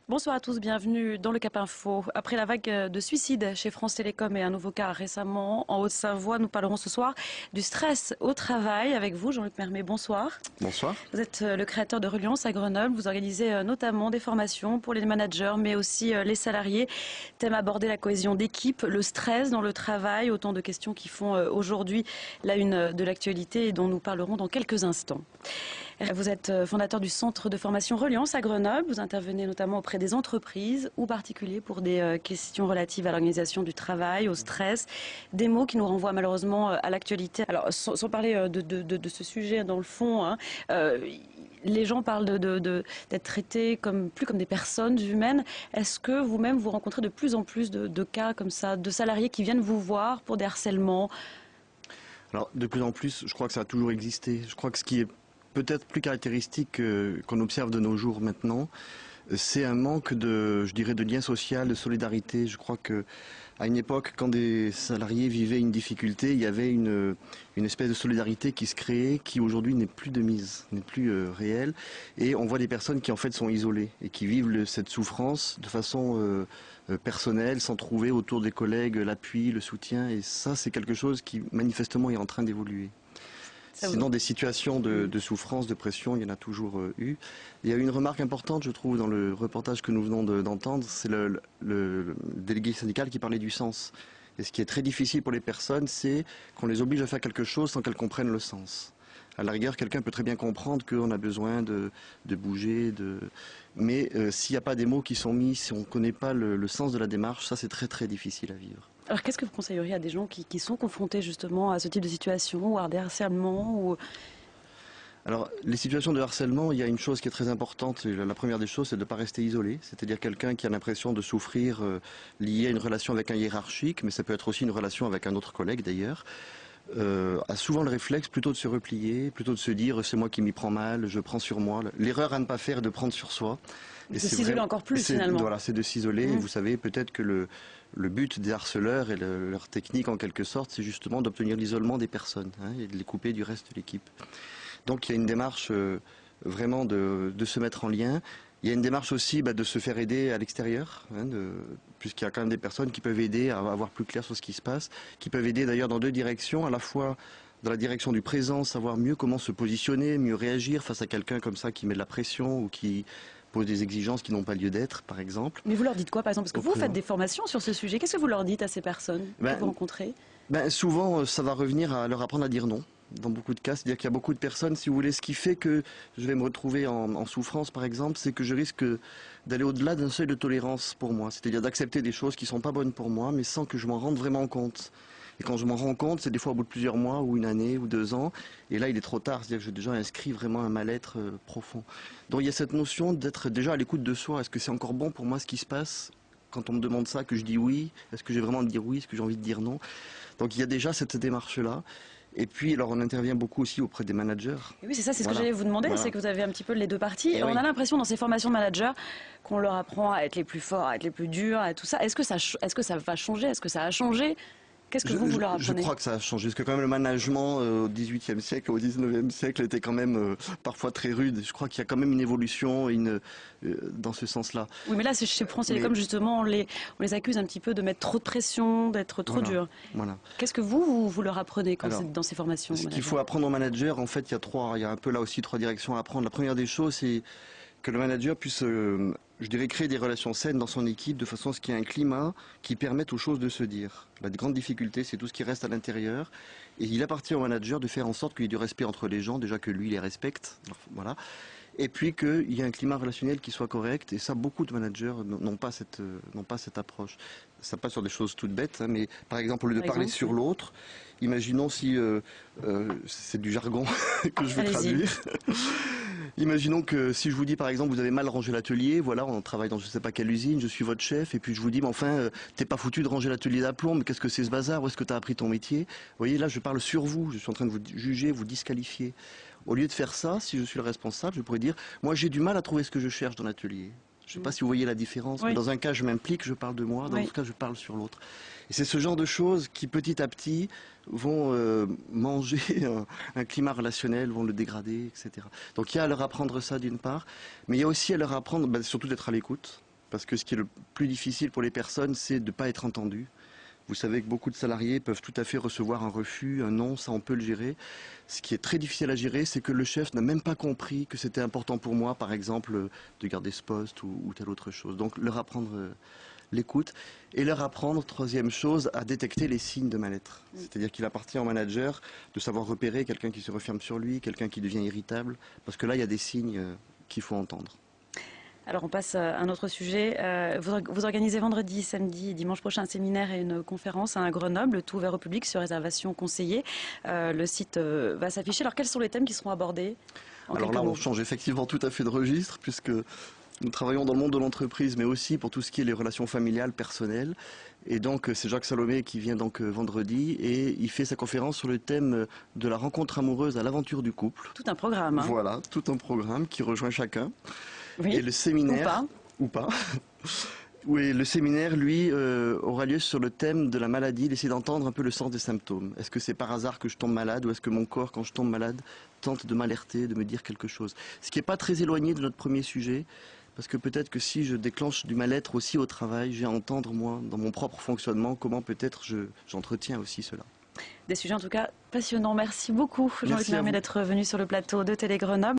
Bonsoir à tous, bienvenue dans le Cap Info. Après la vague de suicides chez France Télécom et un nouveau cas récemment en Haute-Savoie, nous parlerons ce soir du stress au travail avec vous, Jean-Luc Mermet. Bonsoir. Bonsoir. Vous êtes le créateur de Reliance à Grenoble. Vous organisez notamment des formations pour les managers, mais aussi les salariés. Thème abordé la cohésion d'équipe, le stress dans le travail, autant de questions qui font aujourd'hui la une de l'actualité et dont nous parlerons dans quelques instants. Vous êtes fondateur du centre de formation Reliance à Grenoble. Vous intervenez notamment auprès des entreprises ou particuliers pour des questions relatives à l'organisation du travail, au stress, des mots qui nous renvoient malheureusement à l'actualité. Alors, sans parler de ce sujet dans le fond, hein, les gens parlent d'être traités plus comme des personnes humaines. Est-ce que vous-même vous rencontrez de plus en plus de cas comme ça, de salariés qui viennent vous voir pour des harcèlements? Alors, de plus en plus, je crois que ça a toujours existé. Je crois que ce qui est peut-être plus caractéristique qu'on observe de nos jours maintenant, c'est un manque de, je dirais, de lien social, de solidarité. Je crois que à une époque, quand des salariés vivaient une difficulté, il y avait une espèce de solidarité qui se créait, qui aujourd'hui n'est plus de mise, n'est plus réelle. Et on voit des personnes qui en fait sont isolées et qui vivent cette souffrance de façon personnelle, sans trouver autour des collègues l'appui, le soutien. Et ça, c'est quelque chose qui manifestement est en train d'évoluer. Sinon, des situations de souffrance, de pression, il y en a toujours eu. Il y a eu une remarque importante, je trouve, dans le reportage que nous venons d'entendre, c'est le délégué syndical qui parlait du sens. Et ce qui est très difficile pour les personnes, c'est qu'on les oblige à faire quelque chose sans qu'elles comprennent le sens. À la rigueur, quelqu'un peut très bien comprendre qu'on a besoin de bouger, mais s'il n'y a pas des mots qui sont mis, si on ne connaît pas le sens de la démarche, ça c'est très très difficile à vivre. Alors qu'est-ce que vous conseilleriez à des gens qui sont confrontés justement à ce type de situation ou à des harcèlements ou... Alors, les situations de harcèlement, il y a une chose qui est très importante. La première des choses, c'est de ne pas rester isolé. C'est-à-dire quelqu'un qui a l'impression de souffrir lié à une relation avec un hiérarchique, mais ça peut être aussi une relation avec un autre collègue d'ailleurs, a souvent le réflexe plutôt de se replier, plutôt de se dire c'est moi qui m'y prends mal, je prends sur moi. L'erreur à ne pas faire est de prendre sur soi. Et de s'isoler encore plus finalement. Voilà, c'est de s'isoler. Et vous savez peut-être que le but des harceleurs et leur technique en quelque sorte, c'est justement d'obtenir l'isolement des personnes et de les couper du reste de l'équipe. Donc il y a une démarche vraiment de se mettre en lien. Il y a une démarche aussi de se faire aider à l'extérieur, puisqu'il y a quand même des personnes qui peuvent aider à avoir plus clair sur ce qui se passe, qui peuvent aider d'ailleurs dans deux directions, à la fois dans la direction du présent, savoir mieux comment se positionner, mieux réagir face à quelqu'un comme ça qui met de la pression ou qui pose des exigences qui n'ont pas lieu d'être, par exemple. Mais vous leur dites quoi, par exemple? Parce que vous faites des formations sur ce sujet. Qu'est-ce que vous leur dites à ces personnes que vous rencontrez? Souvent, ça va revenir à leur apprendre à dire non. Dans beaucoup de cas, c'est-à-dire qu'il y a beaucoup de personnes, si vous voulez, ce qui fait que je vais me retrouver en souffrance, par exemple, c'est que je risque d'aller au-delà d'un seuil de tolérance pour moi, c'est-à-dire d'accepter des choses qui sont pas bonnes pour moi, mais sans que je m'en rende vraiment compte. Et quand je m'en rends compte, c'est des fois au bout de plusieurs mois, ou une année, ou 2 ans, et là il est trop tard, c'est-à-dire que j'ai déjà inscrit vraiment un mal-être profond. Donc il y a cette notion d'être déjà à l'écoute de soi. Est-ce que c'est encore bon pour moi ce qui se passe? Quand on me demande ça, que je dis oui, est-ce que j'ai vraiment envie de dire oui, est-ce que j'ai envie de dire non? Donc il y a déjà cette démarche-là. Et puis, alors, on intervient beaucoup aussi auprès des managers. Et oui, c'est ça, c'est ce que j'allais vous demander, c'est que vous avez un petit peu les deux parties. Et on a l'impression dans ces formations de managers qu'on leur apprend à être les plus forts, à être les plus durs, à tout ça. Est-ce que ça va changer? Est-ce que ça a changé? Qu'est-ce que vous leur apprenez? Je crois que ça a changé, parce que quand même le management au XVIIIe siècle, au XIXe siècle était quand même parfois très rude. Je crois qu'il y a quand même une évolution dans ce sens-là. Oui, mais là, chez France Télécom, justement, on les accuse un petit peu de mettre trop de pression, d'être trop dur. Voilà. Qu'est-ce que vous leur apprenez dans ces formations? Ce qu'il faut apprendre aux managers, en fait, il y a un peu là aussi 3 directions à apprendre. La première des choses, c'est que le manager puisse, je dirais, créer des relations saines dans son équipe de façon à ce qu'il y ait un climat qui permette aux choses de se dire. La grande difficulté, c'est tout ce qui reste à l'intérieur. Et il appartient au manager de faire en sorte qu'il y ait du respect entre les gens, déjà que lui les respecte. Voilà. Et puis qu'il y ait un climat relationnel qui soit correct. Et ça, beaucoup de managers n'ont pas cette approche. Ça passe sur des choses toutes bêtes, mais par exemple, au lieu de parler sur l'autre, imaginons si c'est du jargon que je vais traduire. Imaginons que si je vous dis par exemple vous avez mal rangé l'atelier, voilà, on travaille dans je sais pas quelle usine, je suis votre chef, et puis je vous dis mais enfin t'es pas foutu de ranger l'atelier d'aplomb, mais qu'est-ce que c'est ce bazar, où est-ce que t'as appris ton métier? Vous voyez, là je parle sur vous, je suis en train de vous juger, vous disqualifier. Au lieu de faire ça, si je suis le responsable, je pourrais dire moi j'ai du mal à trouver ce que je cherche dans l'atelier. Je ne sais pas si vous voyez la différence, mais dans un cas je m'implique, je parle de moi, dans l'autre cas je parle sur l'autre. Et c'est ce genre de choses qui petit à petit vont manger un climat relationnel, vont le dégrader, etc. Donc il y a à leur apprendre ça d'une part, mais il y a aussi à leur apprendre surtout d'être à l'écoute. Parce que ce qui est le plus difficile pour les personnes, c'est de ne pas être entendu. Vous savez que beaucoup de salariés peuvent tout à fait recevoir un refus, un non, ça on peut le gérer. Ce qui est très difficile à gérer, c'est que le chef n'a même pas compris que c'était important pour moi, par exemple, de garder ce poste ou telle autre chose. Donc leur apprendre l'écoute et leur apprendre, troisième chose, à détecter les signes de mal-être. C'est-à-dire qu'il appartient au manager de savoir repérer quelqu'un qui se referme sur lui, quelqu'un qui devient irritable, parce que là il y a des signes qu'il faut entendre. Alors on passe à un autre sujet. Vous organisez vendredi, samedi et dimanche prochain un séminaire et une conférence à Grenoble, tout ouvert au public sur réservation conseillée. Le site va s'afficher. Alors quels sont les thèmes qui seront abordés en Alors là, quelques on mots? change effectivement tout à fait de registre, puisque nous travaillons dans le monde de l'entreprise, mais aussi pour tout ce qui est les relations familiales, personnelles. Et donc, c'est Jacques Salomé qui vient donc vendredi et il fait sa conférence sur le thème de la rencontre amoureuse à l'aventure du couple. Tout un programme. Hein. Voilà, tout un programme qui rejoint chacun. Oui, Et le séminaire, ou pas. Oui, le séminaire, lui, aura lieu sur le thème de la maladie, d'essayer d'entendre un peu le sens des symptômes. Est-ce que c'est par hasard que je tombe malade ou est-ce que mon corps, quand je tombe malade, tente de m'alerter, de me dire quelque chose? Ce qui n'est pas très éloigné de notre premier sujet, parce que peut-être que si je déclenche du mal-être aussi au travail, j'ai à entendre, moi, dans mon propre fonctionnement, comment peut-être j'entretiens aussi cela. Des sujets en tout cas passionnants. Merci beaucoup Jean-Luc Mermet d'être venu sur le plateau de Télé Grenoble.